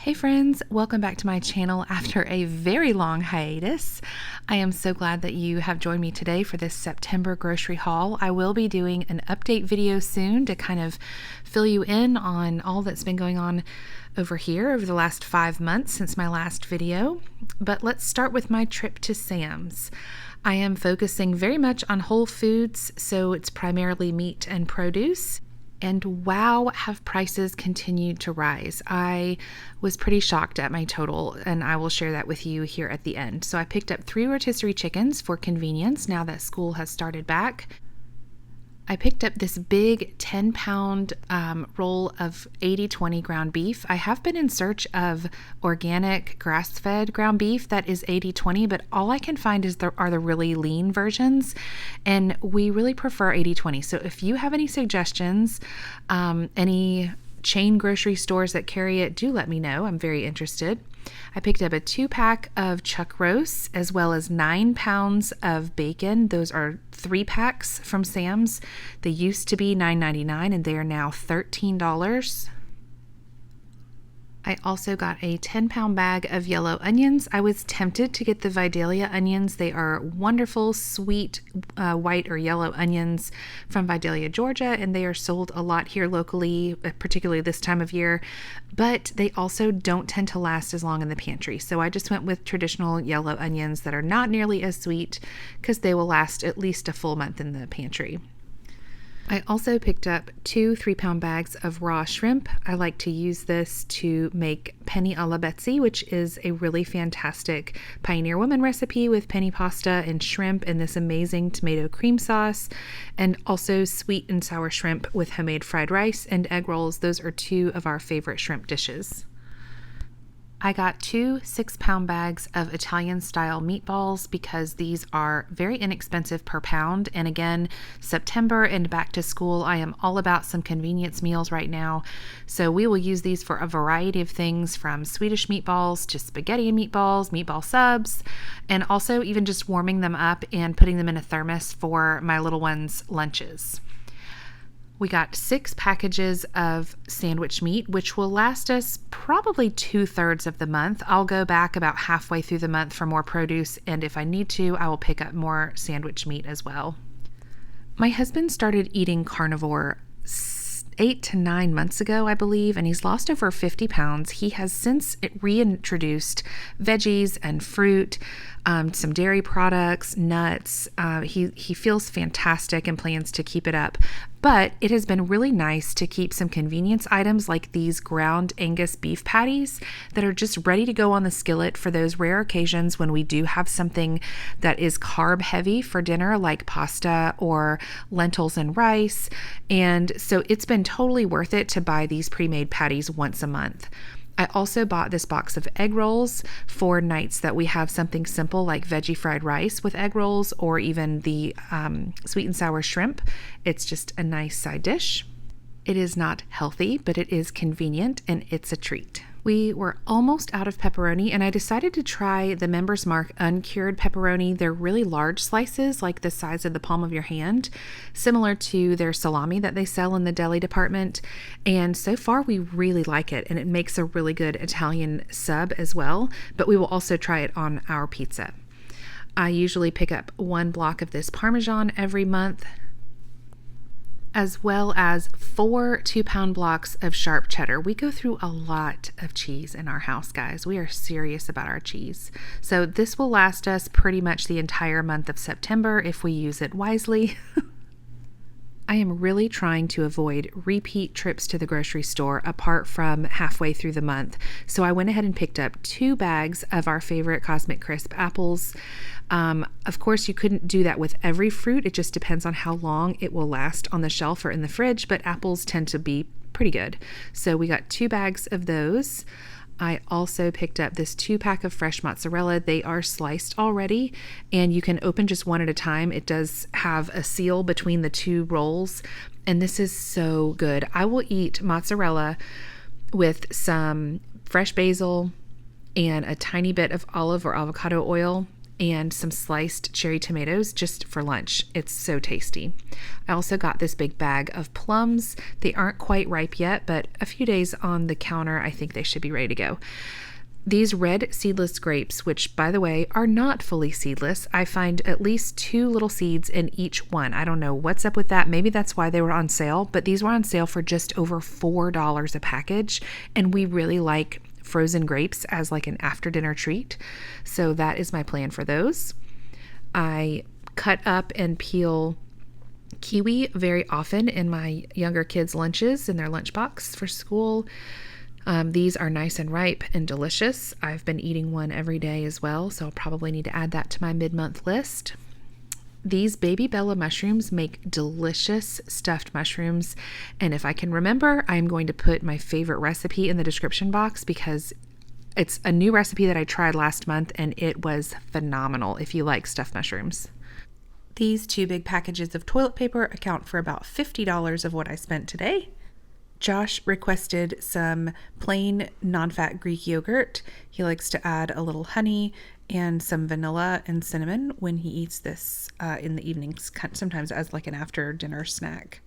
Hey friends, welcome back to my channel after a very long hiatus. I am so glad that you have joined me today for this September grocery haul. I will be doing an update video soon to kind of fill you in on all that's been going on over here over the last 5 months since my last video. But let's start with my trip to Sam's. I am focusing very much on whole foods, so it's primarily meat and produce. And wow, have prices continued to rise. I was pretty shocked at my total, and I will share that with you here at the end. So I picked up 3 rotisserie chickens for convenience now that school has started back. I picked up this big 10-pound roll of 80/20 ground beef. I have been in search of organic grass-fed ground beef that is 80/20, but all I can find are the really lean versions, and we really prefer 80/20. So if you have any suggestions, any chain grocery stores that carry it, do let me know. I'm very interested. I picked up a 2-pack of chuck roasts as well as 9 pounds of bacon. Those are 3 packs from Sam's. They used to be $9.99 and they are now $13. I also got a 10-pound bag of yellow onions. I was tempted to get the Vidalia onions. They are wonderful, sweet, white or yellow onions from Vidalia, Georgia, and they are sold a lot here locally, particularly this time of year, but they also don't tend to last as long in the pantry. So I just went with traditional yellow onions that are not nearly as sweet because they will last at least a full month in the pantry. I also picked up 2 3-pound bags of raw shrimp. I like to use this to make penne alla Betsy, which is a really fantastic Pioneer Woman recipe with penne pasta and shrimp and this amazing tomato cream sauce, and also sweet and sour shrimp with homemade fried rice and egg rolls. Those are 2 of our favorite shrimp dishes. I got 2 6-pound bags of Italian-style meatballs because these are very inexpensive per pound. And again, September and back to school, I am all about some convenience meals right now. So we will use these for a variety of things, from Swedish meatballs to spaghetti and meatballs, meatball subs, and also even just warming them up and putting them in a thermos for my little ones' lunches. We got 6 packages of sandwich meat, which will last us probably 2/3 of the month. I'll go back about halfway through the month for more produce, and if I need to, I will pick up more sandwich meat as well. My husband started eating carnivore 8 to 9 months ago, I believe, and he's lost over 50 pounds. He has since reintroduced veggies and fruit, some dairy products, nuts. He feels fantastic and plans to keep it up. But it has been really nice to keep some convenience items like these ground Angus beef patties that are just ready to go on the skillet for those rare occasions when we do have something that is carb heavy for dinner, like pasta or lentils and rice. And so it's been totally worth it to buy these pre-made patties once a month. I also bought this box of egg rolls for nights that we have something simple like veggie fried rice with egg rolls, or even the sweet and sour shrimp. It's just a nice side dish. It is not healthy, but it is convenient and it's a treat. We were almost out of pepperoni, and I decided to try the Member's Mark uncured pepperoni. They're really large slices, like the size of the palm of your hand, similar to their salami that they sell in the deli department. And so far, we really like it, and it makes a really good Italian sub as well, but we will also try it on our pizza. I usually pick up 1 block of this Parmesan every month, as well as 4 2-pound blocks of sharp cheddar. We go through a lot of cheese in our house, guys. We are serious about our cheese. So this will last us pretty much the entire month of September if we use it wisely. I am really trying to avoid repeat trips to the grocery store apart from halfway through the month. So I went ahead and picked up 2 bags of our favorite Cosmic Crisp apples. Of course, you couldn't do that with every fruit. It just depends on how long it will last on the shelf or in the fridge, but apples tend to be pretty good. So we got 2 bags of those. I also picked up this 2-pack of fresh mozzarella. They are sliced already, and you can open just one at a time. It does have a seal between the 2 rolls, and this is so good. I will eat mozzarella with some fresh basil and a tiny bit of olive or avocado oil, and some sliced cherry tomatoes just for lunch. It's so tasty. I also got this big bag of plums. They aren't quite ripe yet, but a few days on the counter, I think they should be ready to go. These red seedless grapes, which by the way are not fully seedless, I find at least 2 little seeds in each one. I don't know what's up with that. Maybe that's why they were on sale, but these were on sale for just over $4 a package, and we really like frozen grapes as like an after dinner treat. So that is my plan for those. I cut up and peel kiwi very often in my younger kids' lunches in their lunchbox for school. These are nice and ripe and delicious. I've been eating one every day as well, so I'll probably need to add that to my mid-month list. These baby Bella mushrooms make delicious stuffed mushrooms, and if I can remember, I'm going to put my favorite recipe in the description box because it's a new recipe that I tried last month and it was phenomenal if you like stuffed mushrooms. These 2 big packages of toilet paper account for about $50 of what I spent today. Josh requested some plain non-fat Greek yogurt. He likes to add a little honey and some vanilla and cinnamon when he eats this in the evenings, sometimes as like an after dinner snack.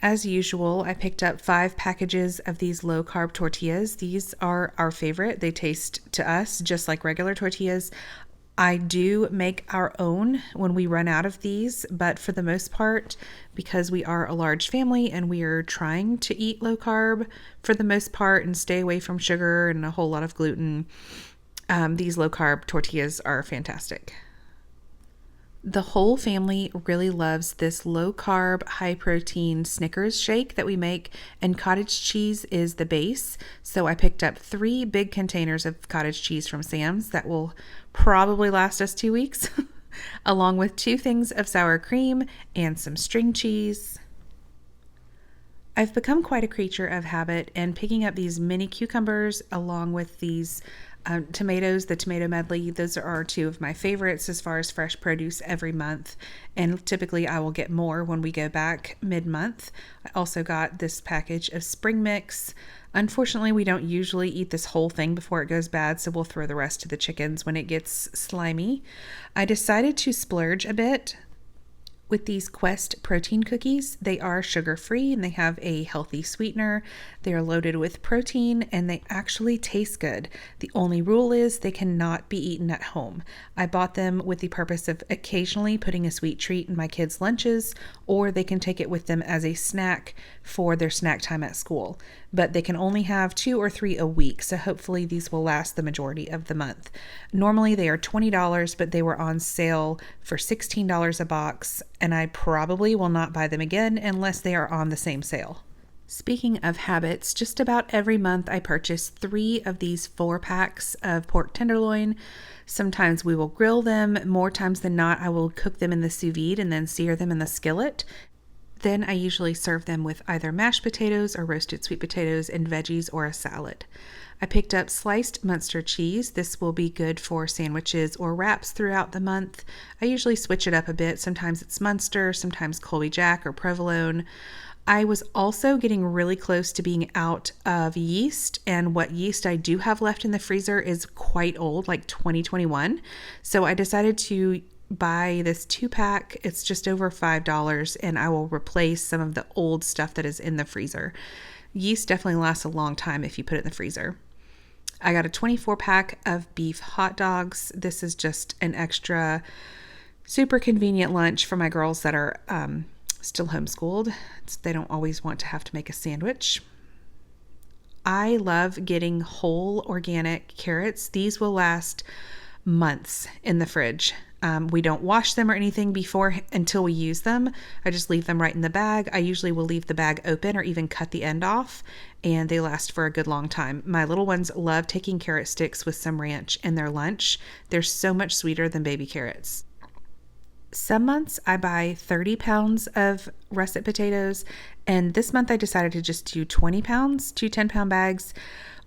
As usual, I picked up 5 packages of these low-carb tortillas. These are our favorite. They taste to us just like regular tortillas. I do make our own when we run out of these, but for the most part, because we are a large family and we are trying to eat low carb for the most part and stay away from sugar and a whole lot of gluten, these low carb tortillas are fantastic. The whole family really loves this low carb, high protein Snickers shake that we make, and cottage cheese is the base. So I picked up 3 big containers of cottage cheese from Sam's that will probably last us 2 weeks, along with 2 things of sour cream and some string cheese. I've become quite a creature of habit, and picking up these mini cucumbers along with these tomatoes, the tomato medley, those are 2 of my favorites as far as fresh produce every month, and typically I will get more when we go back mid-month. I also got this package of spring mix. Unfortunately, we don't usually eat this whole thing before it goes bad, so we'll throw the rest to the chickens when it gets slimy. I decided to splurge a bit with these Quest protein cookies. They are sugar-free and they have a healthy sweetener. They are loaded with protein and they actually taste good. The only rule is they cannot be eaten at home. I bought them with the purpose of occasionally putting a sweet treat in my kids' lunches, or they can take it with them as a snack for their snack time at school. But they can only have 2 or 3 a week, so hopefully these will last the majority of the month. Normally they are $20, but they were on sale for $16 a box, and I probably will not buy them again unless they are on the same sale. Speaking of habits, just about every month I purchase 3 of these 4-packs of pork tenderloin. Sometimes we will grill them. More times than not, I will cook them in the sous vide and then sear them in the skillet. Then I usually serve them with either mashed potatoes or roasted sweet potatoes and veggies or a salad. I picked up sliced Munster cheese. This will be good for sandwiches or wraps throughout the month. I usually switch it up a bit. Sometimes it's Munster, sometimes Colby Jack or provolone. I was also getting really close to being out of yeast, and what yeast I do have left in the freezer is quite old, like 2021. So I decided to buy this 2-pack. It's just over $5, and I will replace some of the old stuff that is in the freezer. Yeast definitely lasts a long time if you put it in the freezer. I got a 24-pack of beef hot dogs. This is just an extra super convenient lunch for my girls that are still homeschooled. They don't always want to have to make a sandwich. I love getting whole organic carrots. These will last months in the fridge. We don't wash them or anything before until we use them. I just leave them right in the bag. I usually will leave the bag open or even cut the end off, and they last for a good long time. My little ones love taking carrot sticks with some ranch in their lunch. They're so much sweeter than baby carrots. Some months I buy 30 pounds of russet potatoes, and this month I decided to just do 20 pounds, 2 10-pound bags.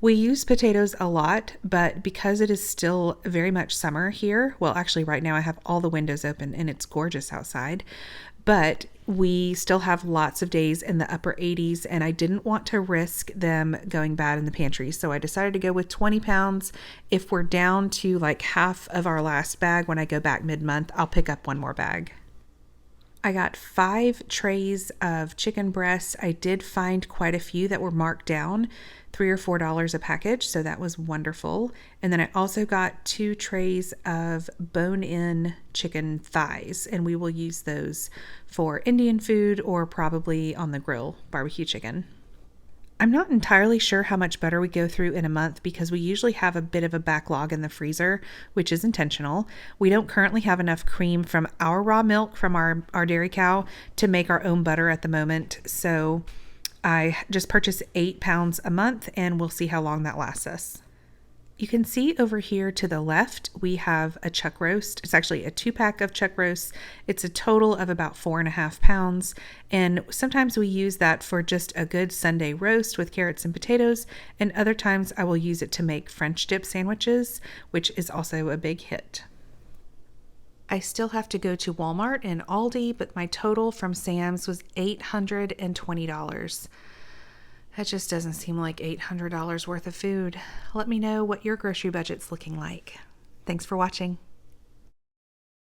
We use potatoes a lot, but because it is still very much summer here, well, actually right now I have all the windows open and it's gorgeous outside, but We still have lots of days in the upper 80s, and I didn't want to risk them going bad in the pantry. So I decided to go with 20 pounds. If we're down to like half of our last bag when I go back mid-month, I'll pick up one more bag. I got 5 trays of chicken breasts. I did find quite a few that were marked down, $3 or $4 a package, so that was wonderful. And then I also got 2 trays of bone-in chicken thighs, and we will use those for Indian food or probably on the grill, barbecue chicken. I'm not entirely sure how much butter we go through in a month because we usually have a bit of a backlog in the freezer, which is intentional. We don't currently have enough cream from our raw milk from our dairy cow to make our own butter at the moment. So I just purchase 8 pounds a month and we'll see how long that lasts us. You can see over here to the left, we have a chuck roast. It's actually a 2-pack of chuck roasts. It's a total of about 4.5 pounds. And sometimes we use that for just a good Sunday roast with carrots and potatoes. And other times I will use it to make French dip sandwiches, which is also a big hit. I still have to go to Walmart and Aldi, but my total from Sam's was $820. That just doesn't seem like $800 worth of food. Let me know what your grocery budget's looking like. Thanks for watching.